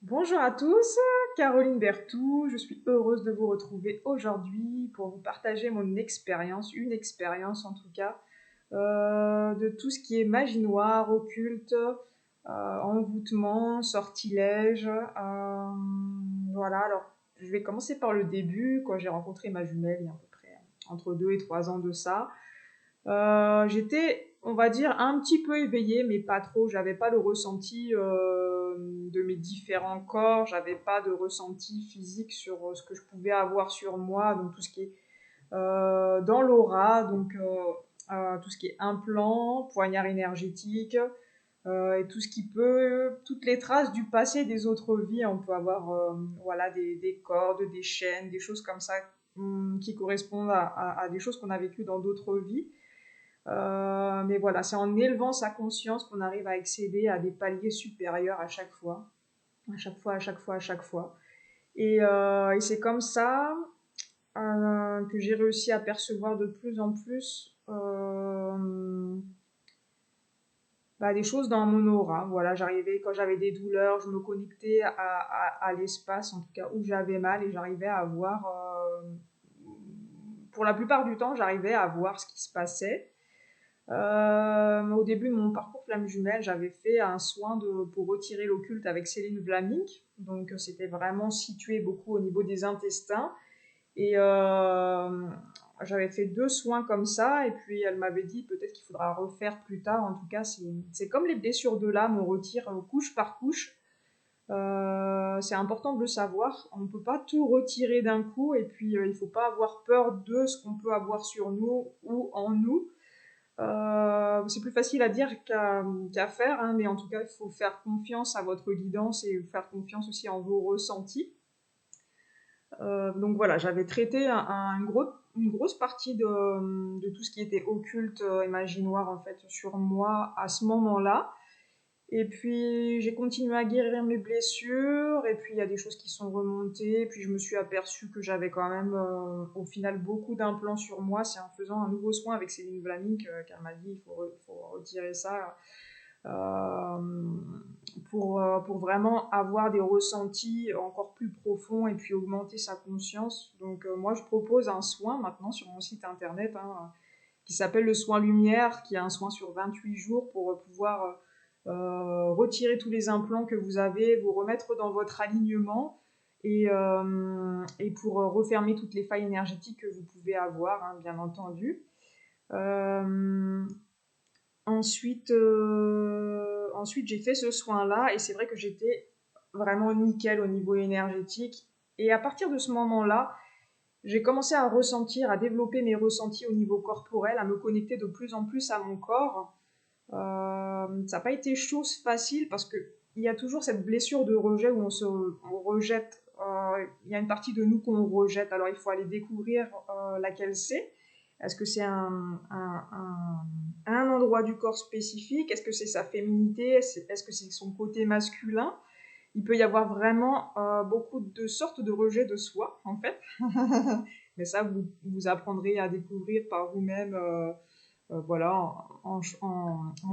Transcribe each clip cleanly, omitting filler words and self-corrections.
Bonjour à tous, Caroline Berthou, je suis heureuse de vous retrouver aujourd'hui pour vous partager mon expérience, une expérience en tout cas, de tout ce qui est magie noire, occulte, envoûtement, sortilège. Voilà, alors je vais commencer par le début, quand j'ai rencontré ma jumelle il y a à peu près entre 2 et 3 ans de ça. J'étais, on va dire, un petit peu éveillée, mais pas trop. J'avais pas le ressenti de mes différents corps. J'avais pas de ressenti physique sur ce que je pouvais avoir sur moi. Donc tout ce qui est dans l'aura, donc tout ce qui est implant, poignard énergétique, et tout ce qui peut, toutes les traces du passé des autres vies. On peut avoir voilà, des cordes, des chaînes, des choses comme ça qui correspondent à des choses qu'on a vécues dans d'autres vies. Mais voilà, c'est en élevant sa conscience qu'on arrive à accéder à des paliers supérieurs à chaque fois. À chaque fois, à chaque fois, à chaque fois. Et c'est comme ça que j'ai réussi à percevoir de plus en plus des choses dans mon aura. Voilà, j'arrivais, quand j'avais des douleurs, je me connectais à l'espace, en tout cas où j'avais mal, et j'arrivais à voir, pour la plupart du temps, j'arrivais à voir ce qui se passait. Au début de mon parcours flamme jumelle, j'avais fait un soin pour retirer l'occulte avec Céline Vlaming. Donc c'était vraiment situé beaucoup au niveau des intestins. Et j'avais fait 2 soins comme ça. Et puis elle m'avait dit peut-être qu'il faudra refaire plus tard. En tout cas, c'est comme les blessures de l'âme, on retire couche par couche. C'est important de le savoir. On ne peut pas tout retirer d'un coup. Et puis il ne faut pas avoir peur de ce qu'on peut avoir sur nous ou en nous. C'est plus facile à dire qu'à faire, hein, mais en tout cas, il faut faire confiance à votre guidance et faire confiance aussi en vos ressentis. Donc voilà, j'avais traité une grosse partie de tout ce qui était occulte et magie noire en fait sur moi à ce moment-là. Et puis j'ai continué à guérir mes blessures, et puis il y a des choses qui sont remontées, et puis je me suis aperçue que j'avais quand même au final beaucoup d'implants sur moi. C'est en faisant un nouveau soin avec Céline Vlamic qu'elle m'a dit faut retirer ça euh, pour vraiment avoir des ressentis encore plus profonds et puis augmenter sa conscience. Donc moi je propose un soin maintenant sur mon site internet, hein, qui s'appelle le soin lumière, qui est un soin sur 28 jours pour pouvoir retirer tous les implants que vous avez, vous remettre dans votre alignement et pour refermer toutes les failles énergétiques que vous pouvez avoir, hein, bien entendu. Euh, ensuite, j'ai fait ce soin-là et c'est vrai que j'étais vraiment nickel au niveau énergétique. Et à partir de ce moment-là, j'ai commencé à ressentir, à développer mes ressentis au niveau corporel, à me connecter de plus en plus à mon corps. Ça n'a pas été chose facile parce que il y a toujours cette blessure de rejet où on rejette. Il y a une partie de nous qu'on rejette. Alors il faut aller découvrir laquelle c'est. Est-ce que c'est un endroit du corps spécifique? Est-ce que c'est sa féminité? Est-ce que c'est son côté masculin? Il peut y avoir vraiment beaucoup de sortes de rejets de soi, en fait. Mais ça, vous apprendrez à découvrir par vous-même, voilà, en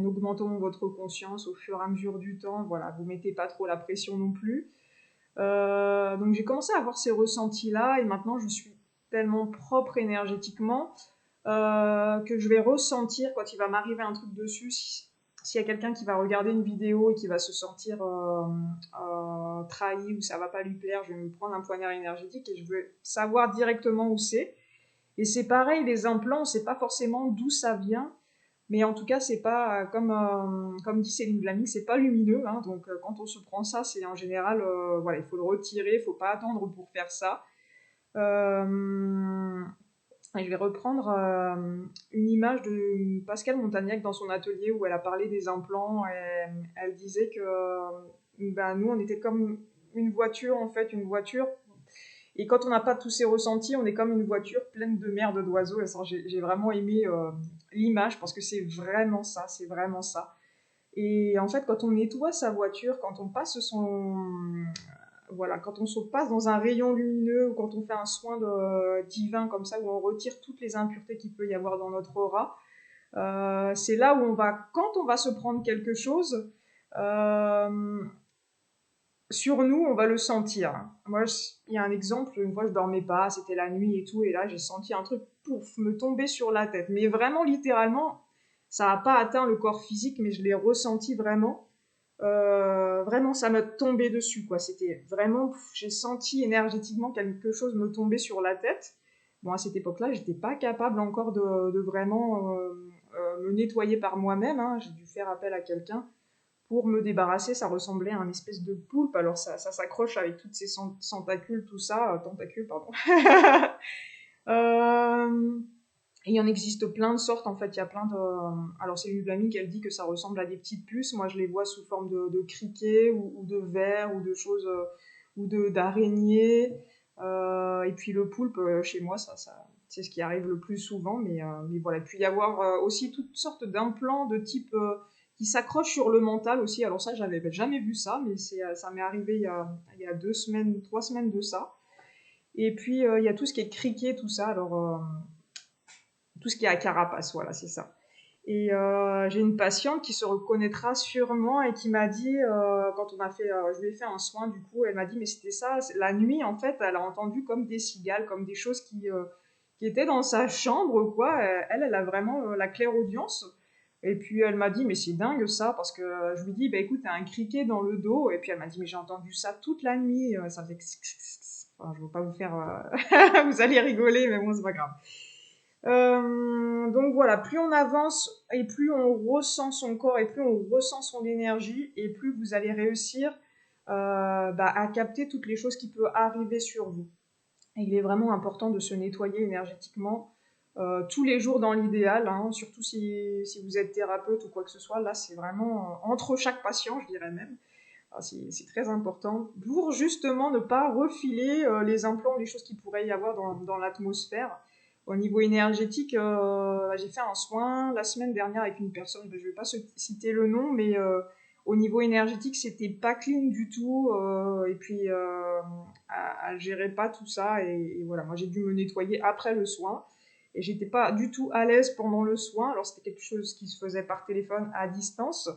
augmentant votre conscience au fur et à mesure du temps. Voilà, vous mettez pas trop la pression non plus. Donc j'ai commencé à avoir ces ressentis-là, et maintenant je suis tellement propre énergétiquement que je vais ressentir quand il va m'arriver un truc dessus. S'il y a quelqu'un qui va regarder une vidéo et qui va se sentir trahi ou ça va pas lui plaire, je vais me prendre un poignard énergétique et je veux savoir directement où c'est. Et c'est pareil, les implants, on ne sait pas forcément d'où ça vient, mais en tout cas, c'est pas comme dit Céline Blaming, c'est pas lumineux, hein. Donc quand on se prend ça, c'est en général, voilà, il faut le retirer, il faut pas attendre pour faire ça. Euh, et je vais reprendre une image de Pascal Montagnac dans son atelier où elle a parlé des implants. Et elle disait que ben, nous, on était comme une voiture, en fait, une voiture. Et quand on n'a pas tous ces ressentis, on est comme une voiture pleine de merde d'oiseaux. Et ça, j'ai vraiment aimé l'image parce que c'est vraiment ça, c'est vraiment ça. Et en fait, quand on nettoie sa voiture, quand on passe voilà, quand on se passe dans un rayon lumineux ou quand on fait un soin divin comme ça, où on retire toutes les impuretés qu'il peut y avoir dans notre aura, c'est là où quand on va se prendre quelque chose, euh, sur nous, on va le sentir. Moi, il y a un exemple, une fois je dormais pas, c'était la nuit et tout, et là j'ai senti un truc, pouf, me tomber sur la tête. Mais vraiment, littéralement, ça n'a pas atteint le corps physique, mais je l'ai ressenti vraiment. Vraiment, ça m'a tombé dessus, quoi. C'était vraiment, j'ai senti énergétiquement quelque chose me tomber sur la tête. Bon, à cette époque-là, j'étais pas capable encore de vraiment me nettoyer par moi-même, hein. J'ai dû faire appel à quelqu'un pour me débarrasser. Ça ressemblait à un espèce de poulpe. Alors, ça s'accroche avec toutes ses tentacules, tout ça, tentacules, pardon. euh, Et il en existe plein de sortes, en fait, il y a plein de... Alors, c'est Lublaming, elle dit que ça ressemble à des petites puces. Moi, je les vois sous forme de criquets ou de vers ou de choses, ou d'araignées. Et puis le poulpe, chez moi, c'est ce qui arrive le plus souvent. Mais voilà, puis il y avoir aussi toutes sortes d'implants de type qui s'accrochent sur le mental aussi. Alors ça, j'avais jamais vu ça, mais ça m'est arrivé il y a 2 semaines, 3 semaines de ça. Et puis, il y a tout ce qui est criquet, tout ça. Alors... tout ce qui est à carapace, voilà, c'est ça. Et j'ai une patiente qui se reconnaîtra sûrement et qui m'a dit, quand je lui ai fait un soin du coup, elle m'a dit mais c'était ça, la nuit en fait, elle a entendu comme des cigales, comme des choses qui étaient dans sa chambre quoi. Elle a vraiment la clairaudience. Et puis elle m'a dit mais c'est dingue ça parce que je lui dis bah écoute t'as un criquet dans le dos et puis elle m'a dit mais j'ai entendu ça toute la nuit, ça faisait enfin, je veux pas vous faire vous allez rigoler mais bon c'est pas grave. Donc voilà, plus on avance et plus on ressent son corps et plus on ressent son énergie et plus vous allez réussir à capter toutes les choses qui peuvent arriver sur vous. Et il est vraiment important de se nettoyer énergétiquement tous les jours dans l'idéal, hein, surtout si vous êtes thérapeute ou quoi que ce soit. Là, c'est vraiment entre chaque patient, je dirais même. C'est très important pour justement ne pas refiler les implants, les choses qu'il pourrait y avoir dans l'atmosphère. Au niveau énergétique, j'ai fait un soin la semaine dernière avec une personne, je ne vais pas citer le nom, mais au niveau énergétique, c'était pas clean du tout. Et puis, elle gérait pas tout ça. Et voilà, moi j'ai dû me nettoyer après le soin. Et j'étais pas du tout à l'aise pendant le soin. Alors c'était quelque chose qui se faisait par téléphone à distance.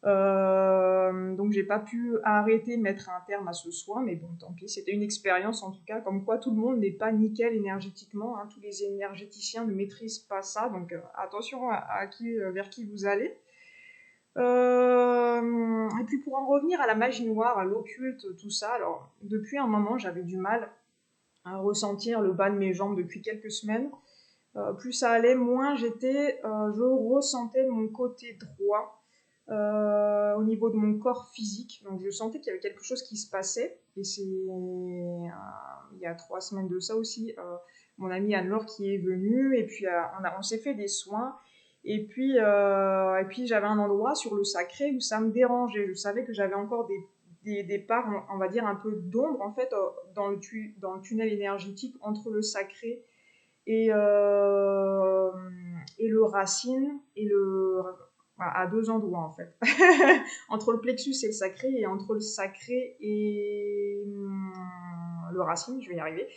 Donc j'ai pas pu arrêter, mettre un terme à ce soin, mais bon, tant pis, c'était une expérience en tout cas, comme quoi tout le monde n'est pas nickel énergétiquement, hein, tous les énergéticiens ne maîtrisent pas ça, donc attention vers qui vous allez. Et puis pour en revenir à la magie noire, à l'occulte, tout ça, alors depuis un moment j'avais du mal à ressentir le bas de mes jambes depuis quelques semaines. Plus ça allait, moins je ressentais mon côté droit au niveau de mon corps physique. Donc je sentais qu'il y avait quelque chose qui se passait. Et c'est il y a 3 semaines de ça aussi, mon amie Anne-Laure qui est venue. Et puis on s'est fait des soins. Et puis j'avais un endroit sur le sacré où ça me dérangeait. Je savais que j'avais encore des parts, on va dire, un peu d'ombre en fait dans le tunnel énergétique entre le sacré et le racine voilà, à 2 endroits en fait. Entre le plexus et le sacré et entre le sacré et le racine, je vais y arriver.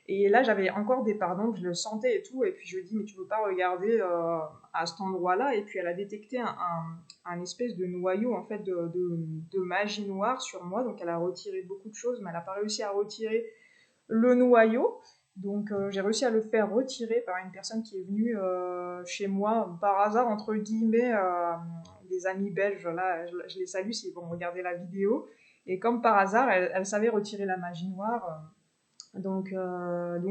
Et là, j'avais encore des pardons, je le sentais et tout. Et puis je lui ai dit, mais tu peux pas regarder à cet endroit-là. Et puis elle a détecté un espèce de noyau en fait de magie noire sur moi. Donc elle a retiré beaucoup de choses, mais elle n'a pas réussi à retirer le noyau. Donc j'ai réussi à le faire retirer par une personne qui est venue chez moi par hasard entre guillemets, des amis belges. Là, je les salue s'ils vont regarder la vidéo. Et comme par hasard, elle savait retirer la magie noire. Donc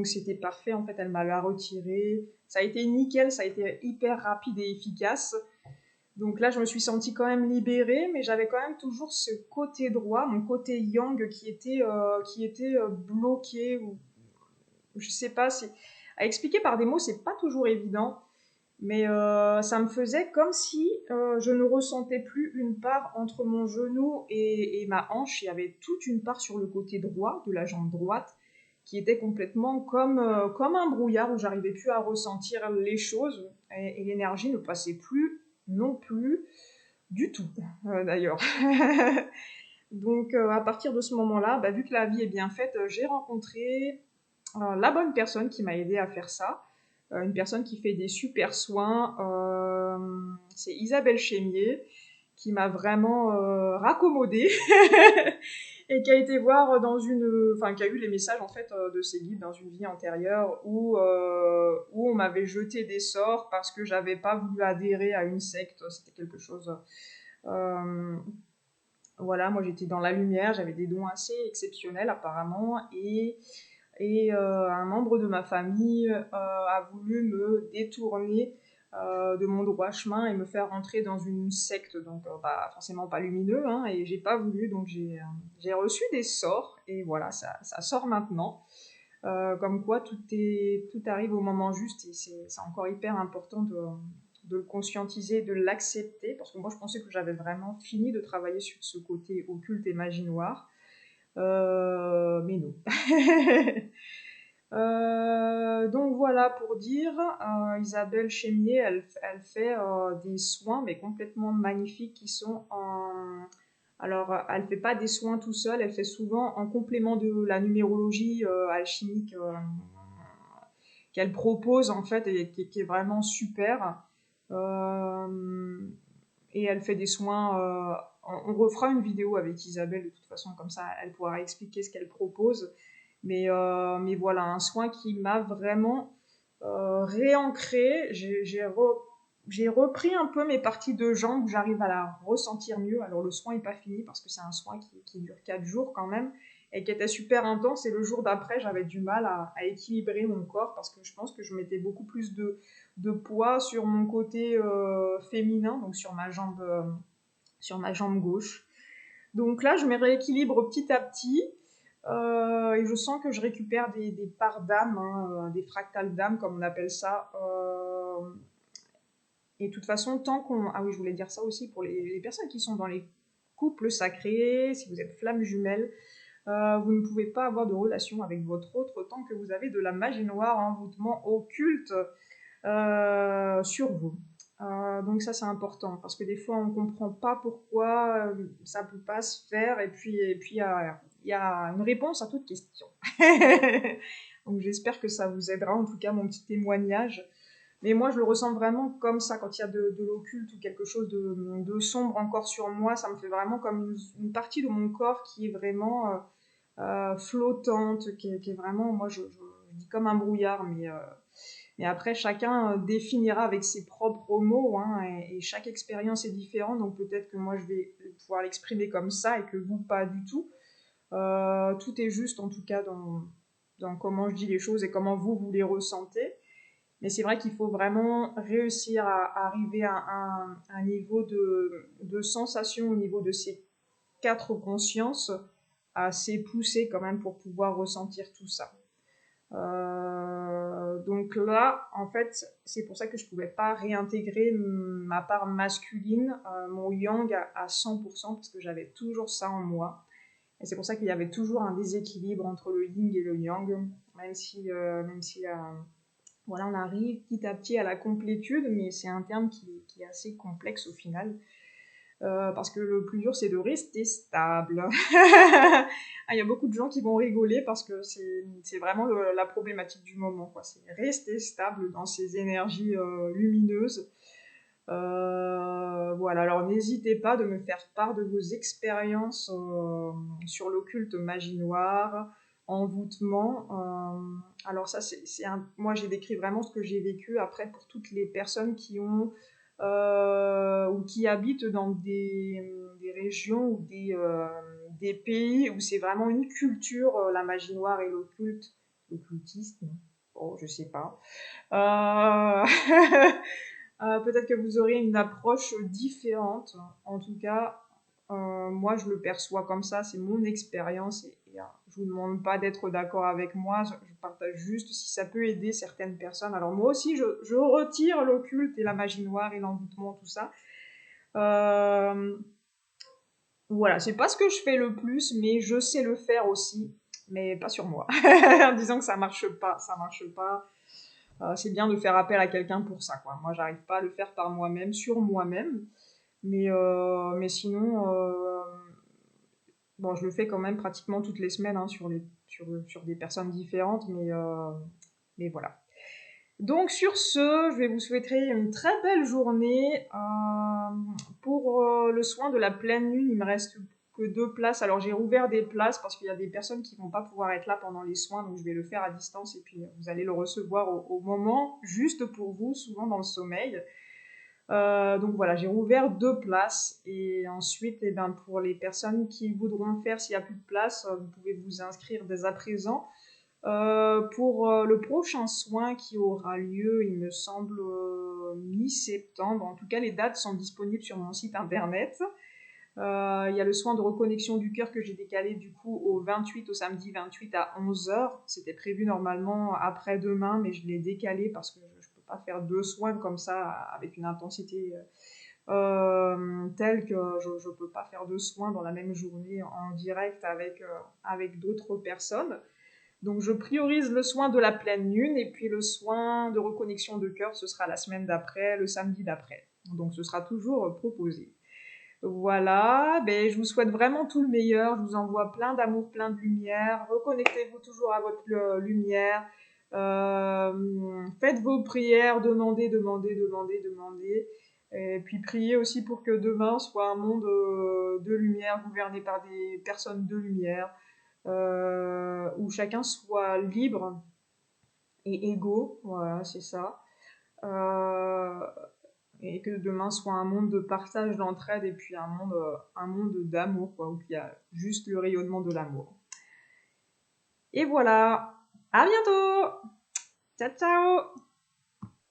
c'était parfait, en fait, elle m'a la retiré. Ça a été nickel, ça a été hyper rapide et efficace. Donc là, je me suis sentie quand même libérée, mais j'avais quand même toujours ce côté droit, mon côté yang qui était bloqué. Ou je sais pas, à expliquer par des mots, c'est pas toujours évident. Mais ça me faisait comme si je ne ressentais plus une part entre mon genou et ma hanche. Il y avait toute une part sur le côté droit, de la jambe droite, qui était complètement comme un brouillard où j'arrivais plus à ressentir les choses et l'énergie ne passait plus non plus du tout, d'ailleurs. Donc à partir de ce moment-là, vu que la vie est bien faite, j'ai rencontré la bonne personne qui m'a aidé à faire ça. Une personne qui fait des super soins. C'est Isabelle Chémier qui m'a vraiment raccommodée et et qui a été voir dans enfin qui a eu les messages en fait de ses guides dans une vie antérieure où on m'avait jeté des sorts parce que j'avais pas voulu adhérer à une secte. C'était quelque chose. euh, voilà, moi j'étais dans la lumière, j'avais des dons assez exceptionnels apparemment et un membre de ma famille a voulu me détourner de mon droit chemin et me faire rentrer dans une secte, donc bah, forcément pas lumineux, hein, et j'ai pas voulu, donc j'ai reçu des sorts, et voilà, ça sort maintenant. Comme quoi tout arrive au moment juste, et c'est encore hyper important de le conscientiser, de l'accepter, parce que moi je pensais que j'avais vraiment fini de travailler sur ce côté occulte et magie noire, mais non. Donc voilà pour dire, Isabelle Chémier, elle fait des soins, mais complètement magnifiques, qui sont en... Alors, elle fait pas des soins tout seul, elle fait souvent en complément de la numérologie alchimique qu'elle propose en fait, et qui est vraiment super. Euh, et elle fait des soins... on refera une vidéo avec Isabelle de toute façon, comme ça elle pourra expliquer ce qu'elle propose. Mais voilà, un soin qui m'a vraiment réancré. J'ai repris un peu mes parties de jambes, j'arrive à la ressentir mieux. Alors le soin n'est pas fini parce que c'est un soin qui dure 4 jours quand même et qui était super intense. Et le jour d'après, j'avais du mal à équilibrer mon corps parce que je pense que je mettais beaucoup plus de poids sur mon côté féminin, donc sur ma jambe gauche. Donc là, je me rééquilibre petit à petit. Et je sens que je récupère des parts d'âme, hein, des fractales d'âme, comme on appelle ça. Et de toute façon, tant qu'on... Ah oui, je voulais dire ça aussi pour les personnes qui sont dans les couples sacrés, si vous êtes flammes jumelles, vous ne pouvez pas avoir de relation avec votre autre tant que vous avez de la magie noire, envoûtement occulte sur vous. Donc ça c'est important parce que des fois on ne comprend pas pourquoi ça ne peut pas se faire et puis il y a une réponse à toute question. Donc j'espère que ça vous aidera, en tout cas mon petit témoignage. Mais moi je le ressens vraiment comme ça quand il y a de l'occulte ou quelque chose de sombre encore sur moi, ça me fait vraiment comme une partie de mon corps qui est vraiment flottante, qui est vraiment, moi je dis comme un brouillard, mais après, chacun définira avec ses propres mots, hein, et chaque expérience est différente, donc peut-être que moi je vais pouvoir l'exprimer comme ça et que vous pas du tout. Tout est juste en tout cas dans comment je dis les choses et comment vous les ressentez. Mais c'est vrai qu'il faut vraiment réussir à arriver à un niveau de sensation au niveau de ces 4 consciences assez poussé quand même pour pouvoir ressentir tout ça. Donc là, en fait, c'est pour ça que je ne pouvais pas réintégrer ma part masculine, mon yang à 100%, parce que j'avais toujours ça en moi. Et c'est pour ça qu'il y avait toujours un déséquilibre entre le yin et le yang, même si voilà, on arrive petit à petit à la complétude, mais c'est un terme qui est assez complexe au final. Parce que le plus dur, c'est de rester stable. Il y a beaucoup de gens qui vont rigoler parce que c'est vraiment la problématique du moment, quoi. C'est rester stable dans ces énergies lumineuses. Voilà, alors n'hésitez pas de me faire part de vos expériences sur l'occulte magie noire, envoûtement. Alors ça, moi j'ai décrit vraiment ce que j'ai vécu. Après, pour toutes les personnes qui ont ou qui habitent dans des régions ou des pays où c'est vraiment une culture, la magie noire et l'occultisme, oh, je sais pas. Peut-être que vous aurez une approche différente. En tout cas, moi, je le perçois comme ça. C'est mon expérience. Et je ne vous demande pas d'être d'accord avec moi. Je partage juste si ça peut aider certaines personnes. Alors moi aussi, je retire l'occulte et la magie noire et l'envoûtement, tout ça. Voilà, c'est pas ce que je fais le plus, mais je sais le faire aussi. Mais pas sur moi. En disant que ça marche pas. Ça marche pas. C'est bien de faire appel à quelqu'un pour ça, quoi. Moi, j'arrive pas à le faire par moi-même, sur moi-même. Mais sinon, bon, je le fais quand même pratiquement toutes les semaines, hein, sur des personnes différentes, mais voilà. Donc sur ce, je vais vous souhaiter une très belle journée. Pour le soin de la pleine lune, il me reste que 2 places. Alors j'ai rouvert des places parce qu'il y a des personnes qui vont pas pouvoir être là pendant les soins, donc je vais le faire à distance et puis vous allez le recevoir au moment juste pour vous, souvent dans le sommeil. Donc voilà, j'ai rouvert 2 places et ensuite, eh ben, pour les personnes qui voudront le faire, s'il n'y a plus de place, vous pouvez vous inscrire dès à présent. Pour le prochain soin qui aura lieu, il me semble, mi-septembre. En tout cas, les dates sont disponibles sur mon site internet. Il y a le soin de reconnexion du cœur que j'ai décalé du coup au samedi 28 à 11 heures. C'était prévu normalement après-demain, mais je l'ai décalé parce que je ne peux pas faire 2 soins comme ça avec une intensité telle que je ne peux pas faire 2 soins dans la même journée en direct avec d'autres personnes. Donc je priorise le soin de la pleine lune et puis le soin de reconnexion de cœur, ce sera la semaine d'après, le samedi d'après. Donc ce sera toujours proposé. Voilà, ben, je vous souhaite vraiment tout le meilleur, je vous envoie plein d'amour, plein de lumière, reconnectez-vous toujours à votre lumière, faites vos prières, demandez, demandez, demandez, demandez, et puis priez aussi pour que demain soit un monde de lumière gouverné par des personnes de lumière, où chacun soit libre et égaux, voilà, c'est ça. Euh, et que demain soit un monde de partage, d'entraide et puis un monde d'amour, quoi, où il y a juste le rayonnement de l'amour. Et voilà, à bientôt, ciao ciao.